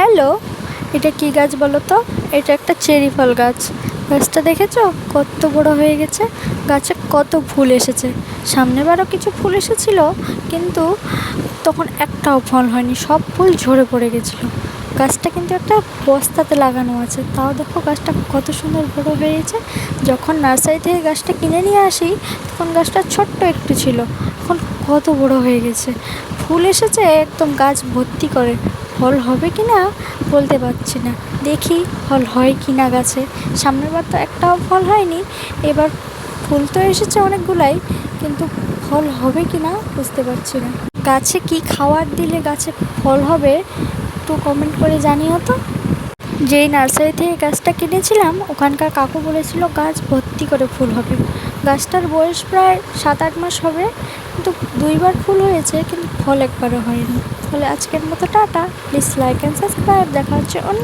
Hello, এটা কি গাছ বলো তো? এটা একটা চেরি ফল গাছ। গাছটা দেখেছো কত বড় হয়ে গেছে? গাছে কত ফুল এসেছে। সামনের বারও কিছু ফুল এসেছিল, কিন্তু তখন একটাও ফল হয়নি, সব ফুল ঝরে পড়ে গেছিলো। গাছটা কিন্তু একটা বস্তাতে লাগানো আছে, তাও দেখো গাছটা কত সুন্দর বড় হয়েছে। যখন নার্সারি থেকে গাছটা কিনে নিয়ে আসি তখন গাছটা ছোট্ট একটু ছিল, এখন কত বড় হয়ে গেছে। ফুল এসেছে একদম গাছ ভর্তি করে। ফল হবে কি না বলতে পারছি না, দেখি ফল হয় কি না গাছে। সামনের বার তো একটাও ফল হয়নি, এবার ফুল তো এসেছে অনেকগুলাই, কিন্তু ফল হবে কি না বুঝতে পারছি না। গাছে কি খাবার দিলে গাছে ফল হবে একটু কমেন্ট করে জানিও তো। যেই নার্সারি থেকে গাছটা কিনেছিলাম ওখানকার কাকু বলেছিল গাছ ভর্তি করে ফুল হবে। গাছটার বয়স প্রায় 7-8 মাস হবে, কিন্তু 2বার ফুল হয়েছে, কিন্তু ফল একবারও হয়নি। তাহলে আজকের মতো tata. Please like and subscribe. দেখা হচ্ছে অন্য